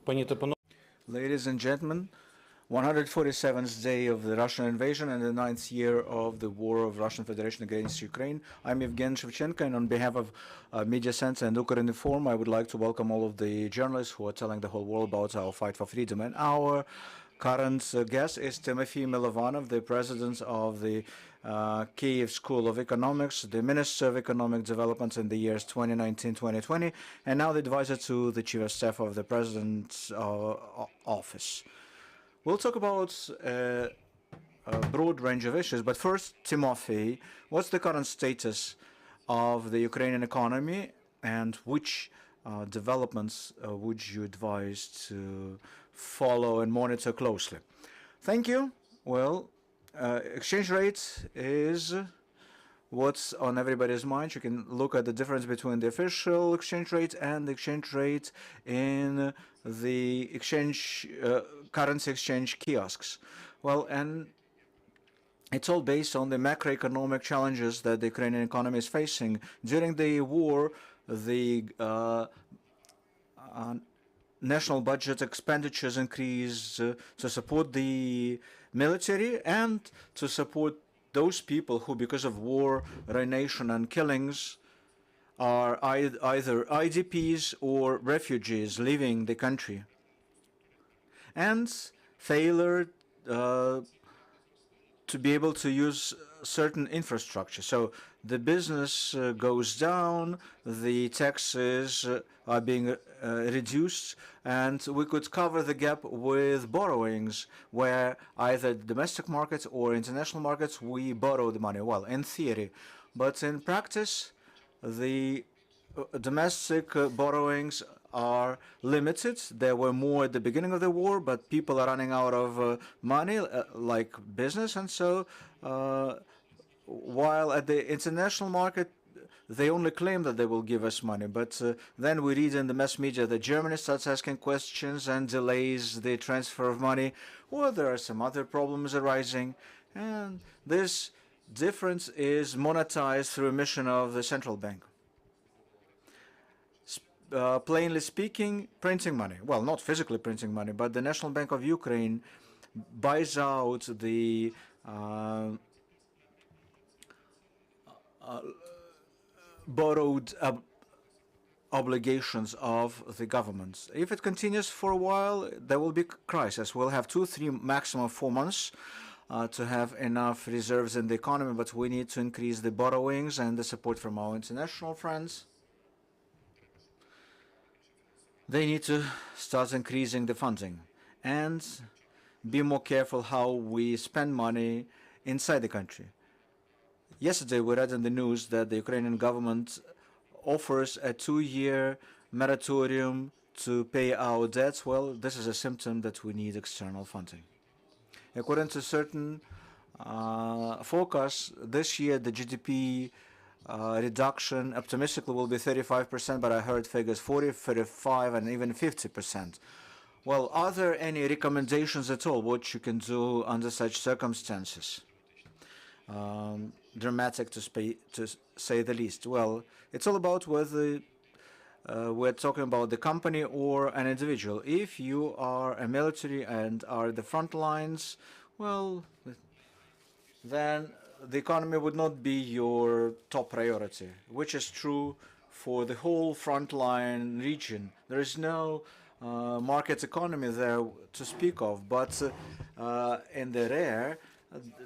Ladies and gentlemen, 147th day of the Russian invasion and the 9th year of the war of Russian Federation against Ukraine. I'm Evgeny Shevchenko, and on behalf of Media Center and Ukrinform, I would like to welcome all of the journalists who are telling the whole world about our fight for freedom. And our current guest is Tymofii Mylovanov, the president of the Kyiv School of Economics, the Minister of Economic Development in the years 2019-2020, and now the advisor to the Chief of Staff of the President's office. We'll talk about a broad range of issues, but first, Tymofii, what's the current status of the Ukrainian economy, and which developments would you advise to follow and monitor closely? Thank you. Well, exchange rate is what's on everybody's mind. You can look at the difference between the official exchange rate and the exchange rate in the currency exchange kiosks. Well, and it's all based on the macroeconomic challenges that the Ukrainian economy is facing. During the war, the national budget expenditures increased to support the military and to support those people who, because of war, ruination, and killings, are either IDPs or refugees leaving the country, and failure to be able to use certain infrastructure. So the business goes down, the taxes are being reduced, and we could cover the gap with borrowings, where either domestic markets or international markets we borrow the money. Well, in theory, but in practice, the domestic borrowings are limited. There were more at the beginning of the war, but people are running out of money, like business, and so while at the international market they only claim that they will give us money, but then we read in the mass media that Germany starts asking questions and delays the transfer of money, or there are some other problems arising, and this difference is monetized through emission of the central bank. Plainly speaking, printing money. Well, not physically printing money, but the National Bank of Ukraine buys out the borrowed obligations of the governments. If it continues for a while, there will be crisis. We'll have 2, 3, maximum 4 months to have enough reserves in the economy, but we need to increase the borrowings and the support from our international friends. They need to start increasing the funding and be more careful how we spend money inside the country. Yesterday, we read in the news that the Ukrainian government offers a 2-year moratorium to pay our debts. Well, this is a symptom that we need external funding. According to certain forecasts, this year the GDP reduction optimistically will be 35%, but I heard figures 40, 35, and even 50%. Well, are there any recommendations at all what you can do under such circumstances? Dramatic to say the least. Well, it's all about whether we're talking about the company or an individual. If you are a military and are at the front lines, well, then the economy would not be your top priority, which is true for the whole frontline region. There is no market economy there to speak of, but in the rear,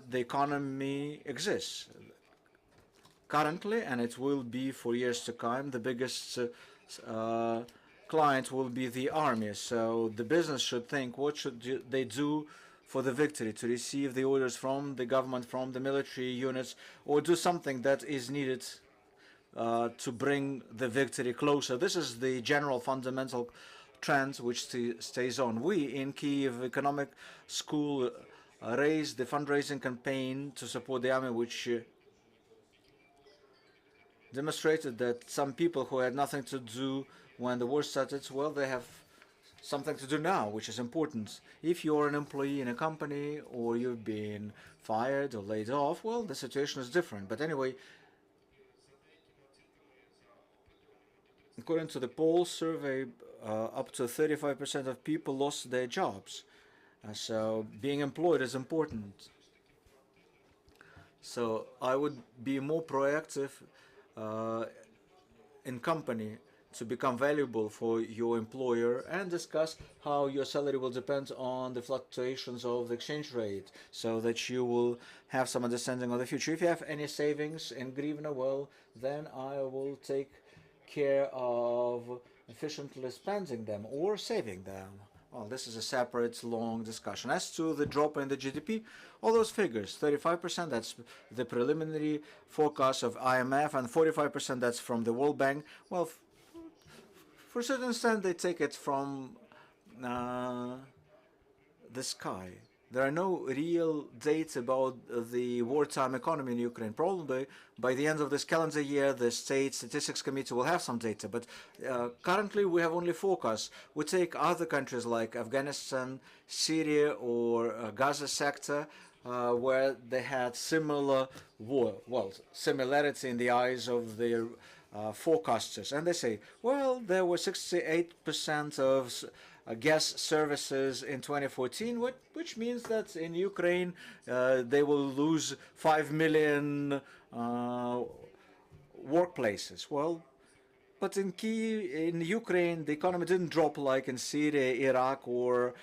the economy exists. Currently, and it will be for years to come, the biggest client will be the army. So the business should think, what should they do for the victory, to receive the orders from the government, from the military units, or do something that is needed to bring the victory closer. This is the general fundamental trend which stays on. We in Kyiv Economic School raised the fundraising campaign to support the army, which demonstrated that some people who had nothing to do when the war started, well, they have something to do now, which is important. If you're an employee in a company or you've been fired or laid off, well, the situation is different. But anyway, According to the poll survey, up to 35% of people lost their jobs. So being employed is important. So I would be more proactive uh, in company to become valuable for your employer and discuss how your salary will depend on the fluctuations of the exchange rate so that you will have some understanding of the future. If you have any savings in hryvnia, well, then I will take care of efficiently spending them or saving them. Well, this is a separate long discussion. As to the drop in the GDP, all those figures, 35%, that's the preliminary forecast of IMF, and 45% that's from the World Bank. Well, for a certain extent, they take it from the sky. There are no real data about the wartime economy in Ukraine. Probably by the end of this calendar year, the State Statistics Committee will have some data. But currently, we have only forecasts. We take other countries like Afghanistan, Syria, or Gaza sector, where they had similar similarity in the eyes of their forecasters. And they say, well, there were 68% of gas services in 2014, which means that in Ukraine they will lose 5 million workplaces. Well, but in Kyiv, in Ukraine, the economy didn't drop like in Syria, Iraq, or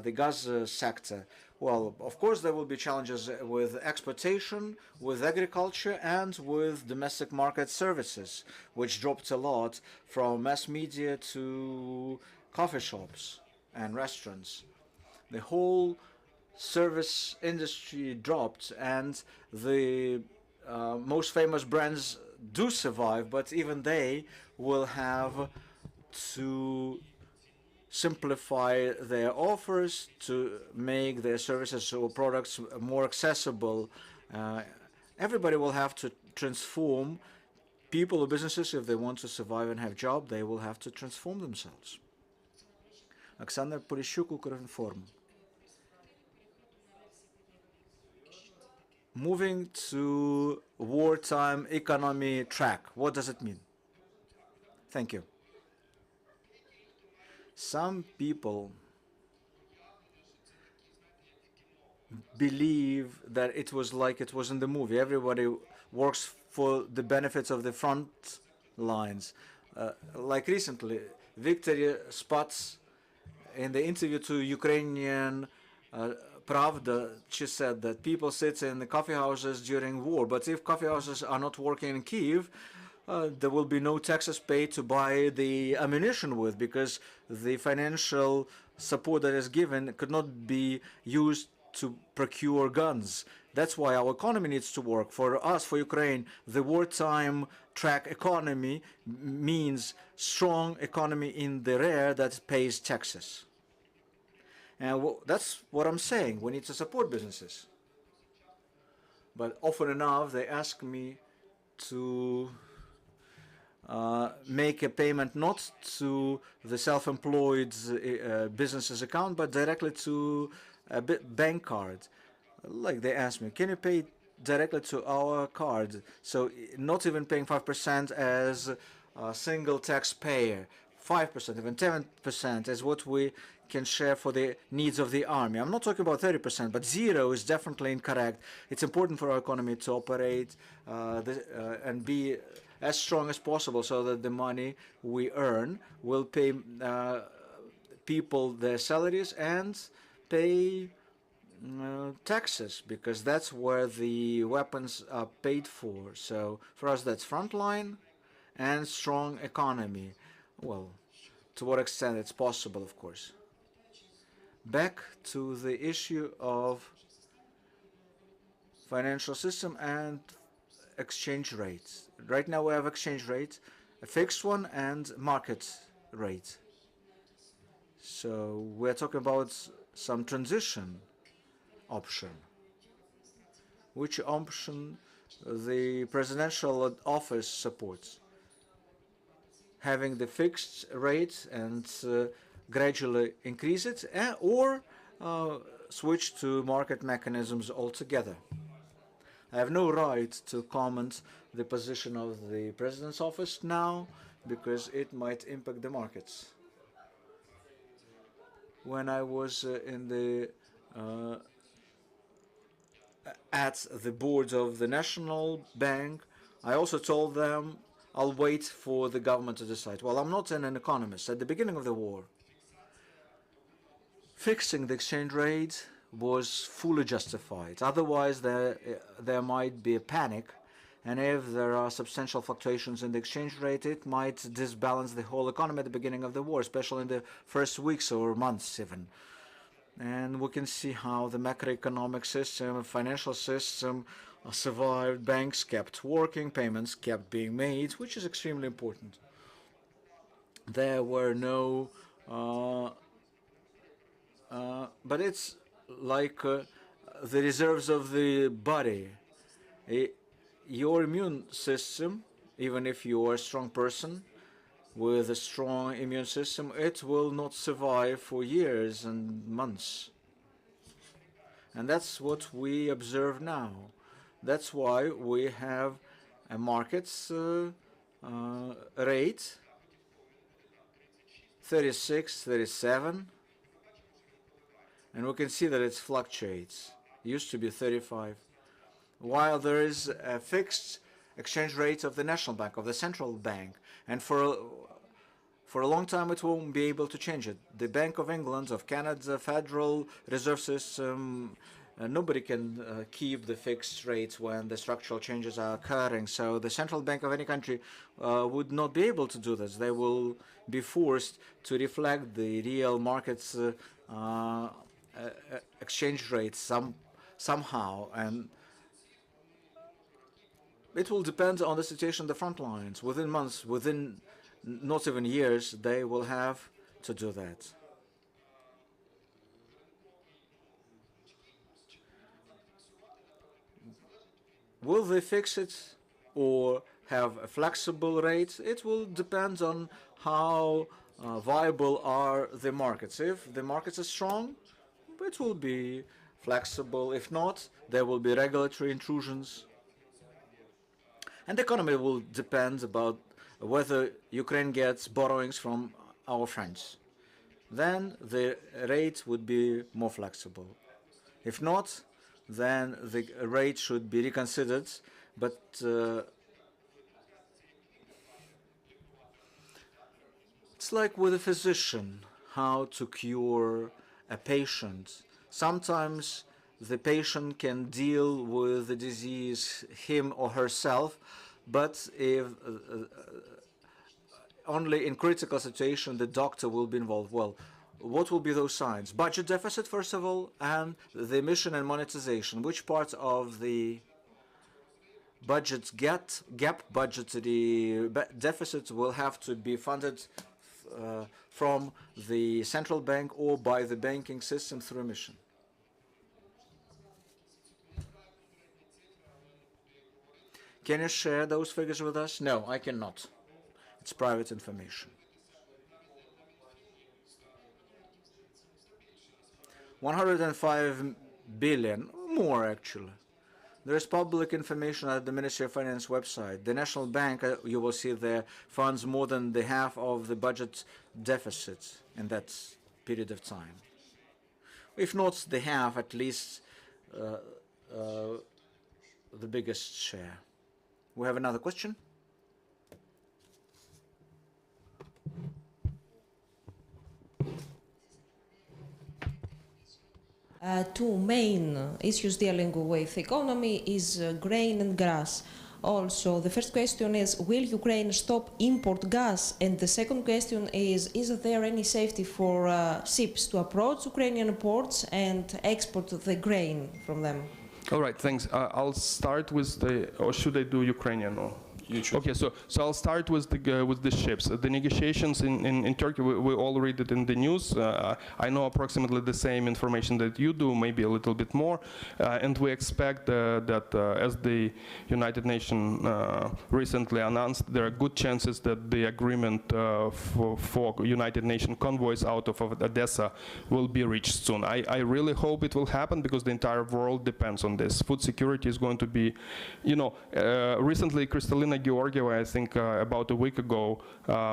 the Gaza sector. Well, of course, there will be challenges with exportation, with agriculture, and with domestic market services, which dropped a lot from mass media to coffee shops and restaurants. The whole service industry dropped, and the most famous brands do survive, but even they will have to simplify their offers to make their services or products more accessible. Everybody will have to transform. People or businesses, if they want to survive and have a job, they will have to transform themselves. Оксана Поліщук, Укрінформ. Moving to wartime economy track, what does it mean? Thank you. Some people believe that it was like it was in the movie. Everybody works for the benefits of the front lines. Like recently, Victory Spots, in the interview to Ukrainian Pravda, she said that people sit in the coffee houses during war, but if coffee houses are not working in Kyiv, there will be no taxes paid to buy the ammunition with, because the financial support that is given could not be used to procure guns. That's why our economy needs to work. For us, for Ukraine, the wartime track economy means strong economy in the rear that pays taxes. And that's what I'm saying. We need to support businesses. But often enough, they ask me to make a payment not to the self-employed business's account, but directly to a bank card. Like they ask me, can you pay directly to our card? So not even paying 5% as a single taxpayer. 5%, even 10% is what we can share for the needs of the army. I'm not talking about 30%, but zero is definitely incorrect. It's important for our economy to operate and be as strong as possible so that the money we earn will pay people their salaries and pay taxes, because that's where the weapons are paid for. So for us, that's frontline and strong economy. Well, to what extent it's possible, of course. Back to the issue of financial system and exchange rates. Right now we have exchange rate, a fixed one and market rate. So we're talking about some transition option. Which option the presidential office supports? Having the fixed rate and gradually increase it, or switch to market mechanisms altogether. I have no right to comment the position of the president's office now, because it might impact the markets. When I was at the board of the National Bank, I also told them I'll wait for the government to decide. Well, I'm not an economist. At the beginning of the war, fixing the exchange rate was fully justified. Otherwise, there might be a panic, and if there are substantial fluctuations in the exchange rate, it might disbalance the whole economy at the beginning of the war, especially in the first weeks or months even. And we can see how the macroeconomic system, financial system survived, banks kept working, payments kept being made, which is extremely important. There were no, but it's like the reserves of the body. Your immune system, even if you are a strong person with a strong immune system, it will not survive for years and months. And that's what we observe now. That's why we have a markets rate 36, 37, and we can see that it fluctuates. It used to be 35. While there is a fixed exchange rate of the National Bank, of the central bank, and for a long time it won't be able to change it. The Bank of England, of Canada, Federal Reserve System, nobody can keep the fixed rates when the structural changes are occurring. So the central bank of any country would not be able to do this. They will be forced to reflect the real market's exchange rates somehow, and it will depend on the situation on the front lines. Within months, within not even years, they will have to do that. Will they fix it or have a flexible rate? It will depend on how viable are the markets. If the markets are strong, it will be flexible. If not, there will be regulatory intrusions. And the economy will depend about whether Ukraine gets borrowings from our friends. Then the rate would be more flexible. If not, then the rate should be reconsidered. But it's like with a physician, how to cure a patient. Sometimes the patient can deal with the disease him or herself, but if only in critical situation the doctor will be involved. Well, what will be those signs? Budget deficit, first of all, and the emission and monetization. Which part of the budget gap budgetary deficit will have to be funded from the central bank or by the banking system through emission? Can you share those figures with us? No, I cannot. It's private information. 105 billion, more actually. There is public information at the Ministry of Finance website. The National Bank, you will see there, funds more than the half of the budget deficit in that period of time. If not the half, at least the biggest share. We have another question. Two main issues dealing with economy is grain and gas. Also, the first question is, will Ukraine stop import gas? And the second question is there any safety for ships to approach Ukrainian ports and export the grain from them? All right, thanks. I'll start with or should I do Ukrainian? Or? Okay, so I'll start with the ships. The negotiations in Turkey, we all read it in the news. I know approximately the same information that you do, maybe a little bit more, and we expect that as the United Nations recently announced, there are good chances that the agreement for United Nations convoys out of Odessa will be reached soon. I really hope it will happen because the entire world depends on this. Food security is going to be, recently Kristalina Elena Georgieva, I think about a week ago,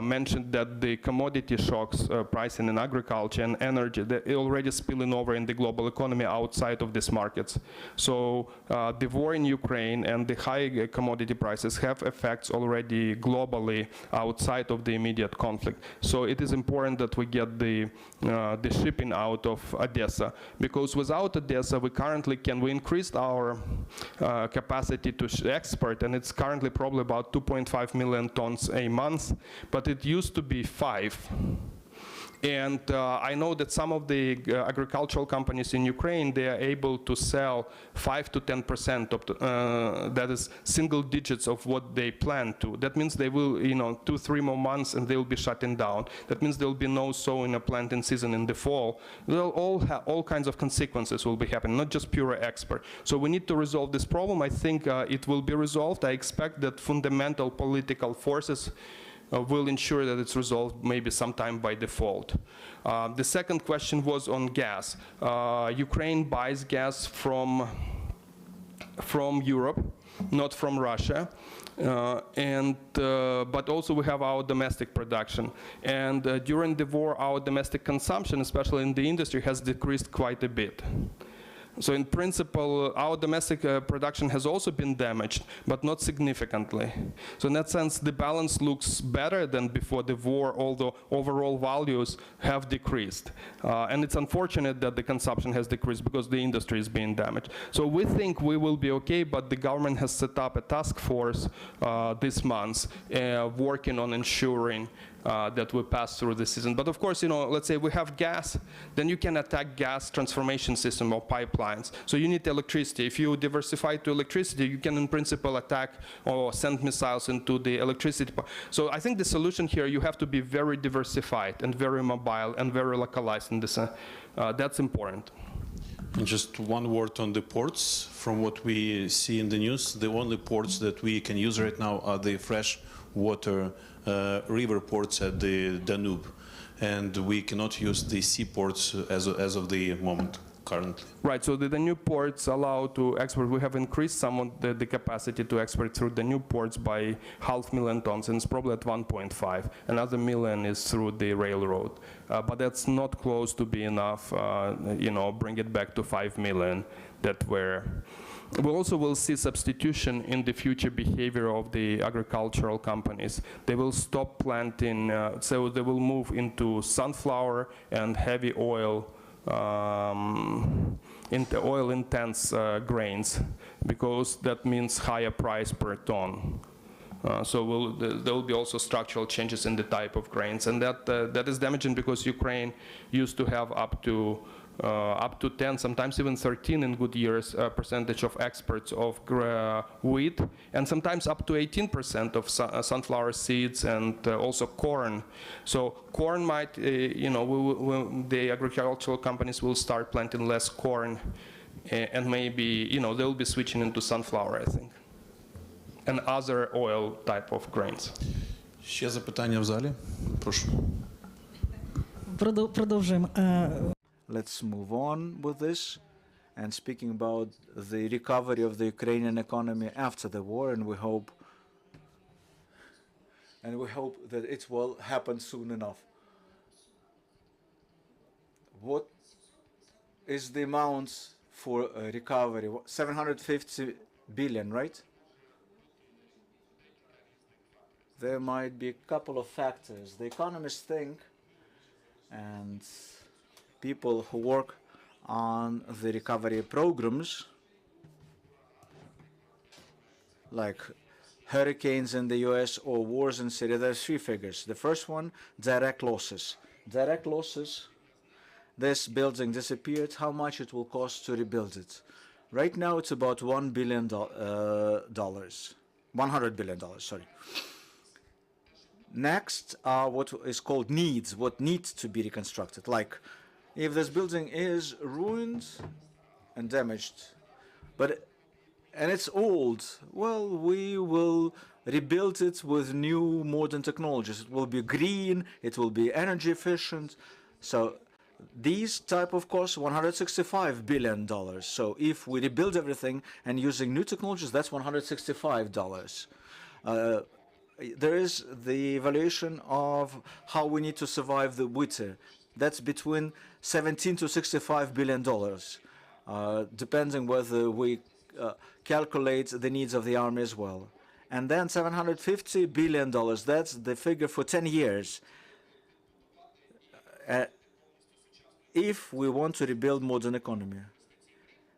mentioned that the commodity shocks, pricing in agriculture and energy, they're already spilling over in the global economy outside of these markets. So the war in Ukraine and the high commodity prices have effects already globally outside of the immediate conflict. So it is important that we get the shipping out of Odessa, because without Odessa, we increased our capacity to export, and it's currently probably about 2.5 million tons a month, but it used to be 5. And I know that some of the agricultural companies in Ukraine, they are able to sell 5 to 10% of that is single digits of what they plan to. That means they will, 2-3 more months and they will be shutting down. That means there will be no sowing or planting season in the fall. All kinds of consequences will be happening, not just pure export. So we need to resolve this problem. I think it will be resolved. I expect that fundamental political forces will ensure that it's resolved maybe sometime by default. The second question was on gas. Ukraine buys gas from Europe, not from Russia. But also we have our domestic production. And during the war, our domestic consumption, especially in the industry, has decreased quite a bit. So in principle, our domestic production has also been damaged, but not significantly. So in that sense, the balance looks better than before the war, although overall values have decreased. And it's unfortunate that the consumption has decreased because the industry is being damaged. So we think we will be okay, but the government has set up a task force this month working on ensuring that we pass through the season. But of course, let's say we have gas, then you can attack gas transformation system or pipelines. So you need electricity. If you diversify to electricity, you can in principle attack or send missiles into the electricity. So I think the solution here, you have to be very diversified and very mobile and very localized in this. That's important. And just one word on the ports. From what we see in the news, the only ports that we can use right now are the fresh water river ports at the Danube, and we cannot use the seaports as of the moment currently. Right, so the Danube ports allow to export. We have increased some of the capacity to export through Danube ports by 500,000 tons, and it's probably at 1.5. Another million is through the railroad. But that's not close to be enough, bring it back to 5 million that were. We also will see substitution in the future behavior of the agricultural companies. They will stop planting, so they will move into sunflower and heavy oil, into oil-intense grains, because that means higher price per ton. So there will be also structural changes in the type of grains, and that is damaging because Ukraine used to have up to 10, sometimes even 13 in good years, percentage of exports of wheat, and sometimes up to 18% of sunflower seeds and also corn. So corn might, the agricultural companies will start planting less corn, and maybe, they'll be switching into sunflower, I think, and other oil type of grains. Ще запитання в залі? Прошу. Продовжуємо. Let's move on with this. And speaking about the recovery of the Ukrainian economy after the war, and we hope that it will happen soon enough. What is the amount for recovery? 750 billion, right? There might be a couple of factors. The economists think, and people who work on the recovery programs, like hurricanes in the US or wars in Syria, there's 3 figures. The first one, direct losses. Direct losses, this building disappeared, how much it will cost to rebuild it. Right now it's about $100 billion, sorry. Next are what is called needs, what needs to be reconstructed. Like, if this building is ruined and damaged, and it's old, well, we will rebuild it with new modern technologies. It will be green, it will be energy efficient. So these type of costs, $165 billion. So if we rebuild everything and using new technologies, that's $165. There is the evaluation of how we need to survive the winter. That's between 17 to 65 billion dollars, depending whether we calculate the needs of the army as well. And then 750 billion dollars. That's the figure for 10 years. If we want to rebuild modern economy.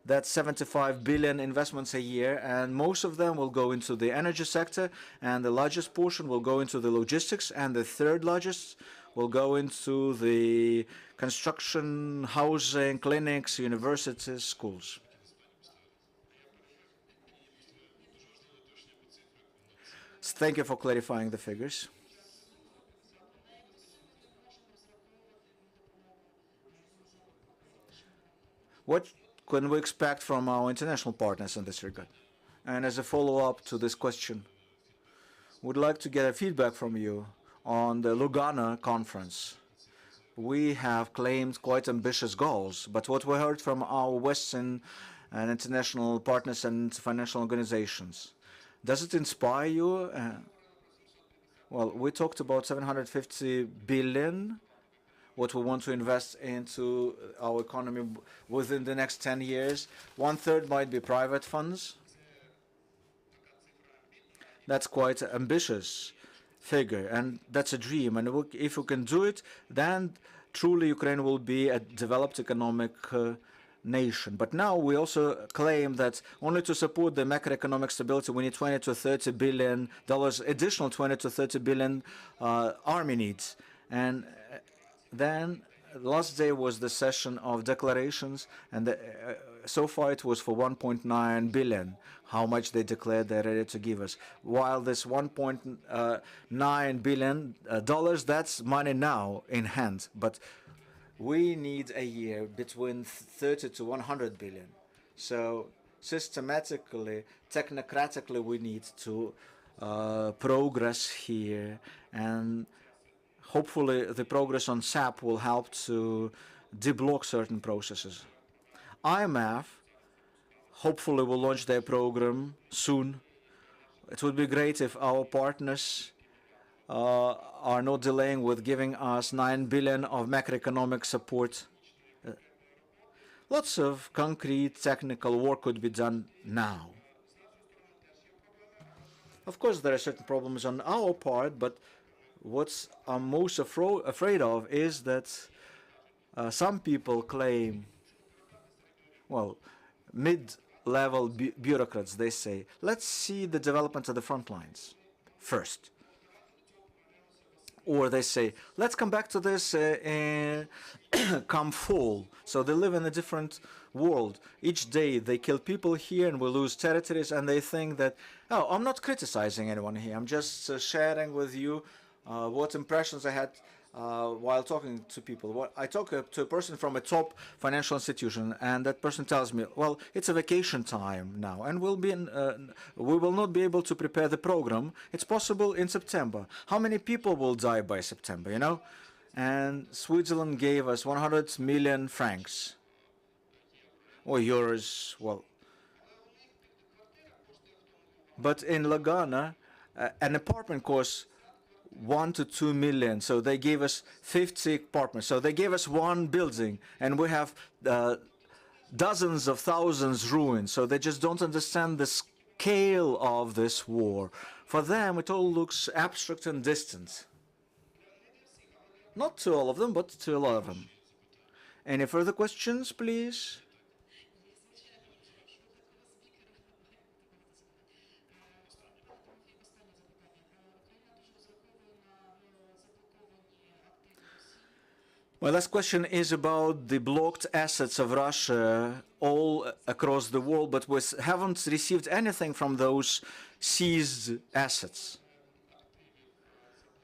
That's 75 billion investments a year, and most of them will go into the energy sector, and the largest portion will go into the logistics, and the third largest will go into the construction, housing, clinics, universities, schools. Thank you for clarifying the figures. What can we expect from our international partners in this regard? And as a follow-up to this question, we'd like to get a feedback from you on the Lugano conference. We have claimed quite ambitious goals, but what we heard from our Western and international partners and financial organizations, does it inspire you? Well, we talked about 750 billion, what we want to invest into our economy within the next 10 years. 1/3 might be private funds. That's quite an ambitious figure, and that's a dream. And if we can do it, then truly Ukraine will be a developed economic nation. But now we also claim that only to support the macroeconomic stability, we need 20 to 30 billion dollars, additional 20 to 30 billion army needs. And then last day was the session of declarations, and so far it was for 1.9 billion, how much they declared they're ready to give us. While this 1.9 billion dollars, that's money now in hand, but we need a year between 30 to 100 billion. So systematically, technocratically, we need to progress here, and hopefully the progress on SAP will help to deblock certain processes. IMF hopefully will launch their program soon. It would be great if our partners are not delaying with giving us 9 billion of macroeconomic support. Lots of concrete technical work could be done now. Of course, there are certain problems on our part, but what I'm most afraid of is that some people claim, well, mid-level bureaucrats, they say, let's see the development of the front lines first. Or they say, let's come back to this come fall. So they live in a different world. Each day they kill people here and we lose territories, and they think that, oh, I'm not criticizing anyone here. I'm just sharing with you what impressions I had while talking to people. I talk to a person from a top financial institution, and that person tells me, well, it's a vacation time now, and we will not be able to prepare the program. It's possible in September. How many people will die by September, you know? And Switzerland gave us 100 million francs. Or euros, well. But in Lugano, an apartment costs 1 to 2 million, so they gave us 50 apartments. So they gave us one building, and we have dozens of thousands ruined. So they just don't understand the scale of this war. For them, it all looks abstract and distant. Not to all of them, but to a lot of them. Any further questions, please? My last question is about the blocked assets of Russia all across the world, but we haven't received anything from those seized assets.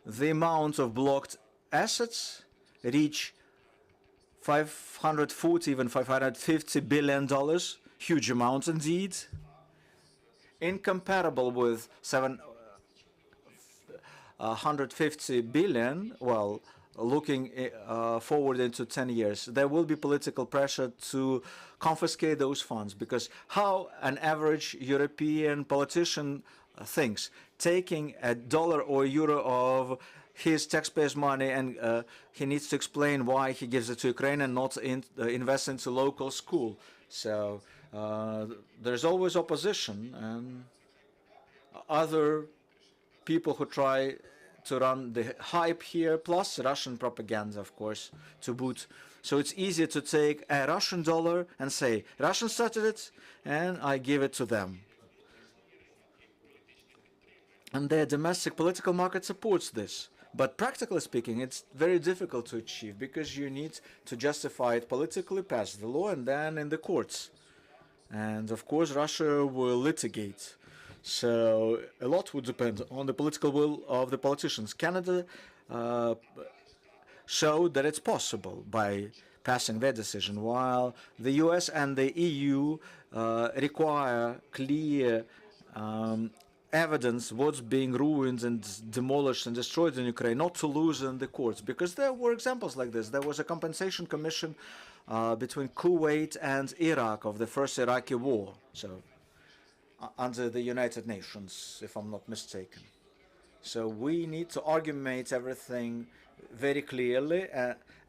The amount of blocked assets reach 540, even $550 billion, huge amount indeed, incomparable with 750 billion, well, looking forward into 10 years, there will be political pressure to confiscate those funds, because how an average European politician thinks, taking a dollar or euro of his taxpayers' money, and he needs to explain why he gives it to Ukraine and not invest into local school. So there's always opposition and other people who try to run the hype here, plus Russian propaganda, of course, to boot. So it's easier to take a Russian dollar and say, Russians started it, and I give it to them. And their domestic political market supports this. But practically speaking, it's very difficult to achieve because you need to justify it politically, pass the law, and then in the courts. And of course, Russia will litigate. So a lot would depend on the political will of the politicians. Canada showed that it's possible by passing their decision, while the US and the EU require clear evidence what's being ruined and demolished and destroyed in Ukraine, not to lose in the courts. Because there were examples like this. There was a compensation commission between Kuwait and Iraq of the first Iraqi war, so under the United Nations, if I'm not mistaken. So we need to argument everything very clearly,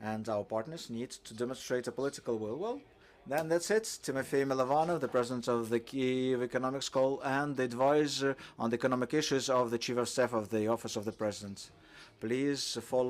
and our partners need to demonstrate a political will. Well, then that's it. Tymofii Mylovanov, the president of the Kyiv Economic School and the advisor on the economic issues of the Chief of Staff of the Office of the President. Please follow